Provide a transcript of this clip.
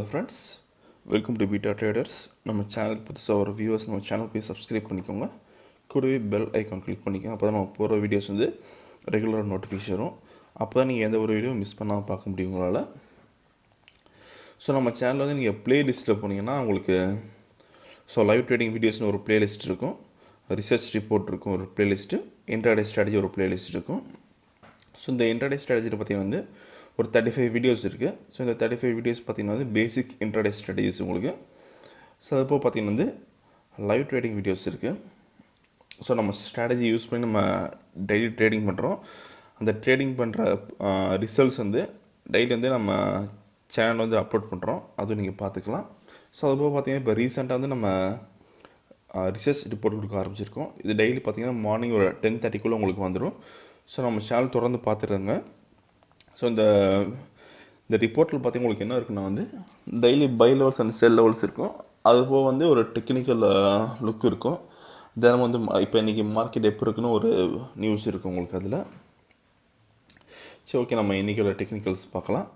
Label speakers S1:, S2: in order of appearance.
S1: Hello friends, welcome to Beta Traders. நம்ம சேனலுக்கு புதுசாக ஒரு வியூவர்ஸ் நம்ம சேனல் போய் சப்ஸ்கிரைப் பண்ணிக்கோங்க. கூடவே பெல் ஐக்கான் கிளிக் பண்ணிக்கோங்க. அப்போ தான் நம்ம போகிற வீடியோஸ் வந்து ரெகுலராக நோட்டிஃபிகேஷன் வரும். அப்போ தான் நீங்கள் எந்த ஒரு வீடியோ மிஸ் பண்ணாமல் பார்க்க முடியும் உங்களால். ஸோ நம்ம சேனலில் வந்து நீங்கள் ப்ளேலிஸ்ட்டில் போனீங்கன்னா உங்களுக்கு லைவ் ட்ரேடிங் வீடியோஸ்னு ஒரு ப்ளேலிஸ்ட் இருக்கும், ரிசர்ச் ரிப்போர்ட் இருக்கும் ஒரு ப்ளேலிஸ்ட்டு, இன்ட்ராடே ஸ்ட்ராட்டஜி ஒரு ப்ளேலிஸ்ட் இருக்கும். ஸோ இந்த இன்ட்ராடே ஸ்ட்ராட்டஜியில் பார்த்தீங்கன்னா வந்து ஒரு 35 வீடியோஸ் இருக்குது. ஸோ இந்த 35 வீடியோஸ் பார்த்தீங்கன்னா வந்து பேசிக் இன்ட்ராடே ஸ்ட்ராட்டஜிஸ் உங்களுக்கு. ஸோ அதுப்போ பார்த்தீங்கன்னா வந்து லைவ் ட்ரேடிங் வீடியோஸ் இருக்குது. ஸோ நம்ம ஸ்ட்ராட்டஜி யூஸ் பண்ணி நம்ம டெய்லி ட்ரேடிங் பண்ணுறோம். அந்த ட்ரேடிங் பண்ணுற ரிசல்ட்ஸ் வந்து டெய்லி வந்து நம்ம சேனல் வந்து அப்லோட் பண்ணுறோம், அதுவும் நீங்கள் பார்த்துக்கலாம். ஸோ அதுப்போ பார்த்தீங்கன்னா இப்போ ரீசெண்டாக வந்து நம்ம ரிசர்ச் ரிப்போர்ட் கொடுக்க ஆரம்பிச்சிருக்கோம். இது டெய்லி பார்த்தீங்கன்னா மார்னிங் ஒரு 10:30 உங்களுக்கு வந்துடும். ஸோ நம்ம சேனல் தொடர்ந்து பார்த்துருங்க. ஸோ இந்த ரிப்போர்ட்டில் பார்த்தீங்கன்னா உங்களுக்கு என்ன இருக்குன்னா வந்து daily by levels and cell levels இருக்கும். அதுபோக வந்து ஒரு டெக்னிக்கல் லுக் இருக்கும். தினமும் வந்து இப்போ இன்றைக்கி மார்க்கெட் எப்படி இருக்குன்னு ஒரு நியூஸ் இருக்கும் உங்களுக்கு அதில். சரி, ஓகே, நம்ம இன்றைக்கி டெக்னிக்கல்ஸ் பார்க்கலாம்.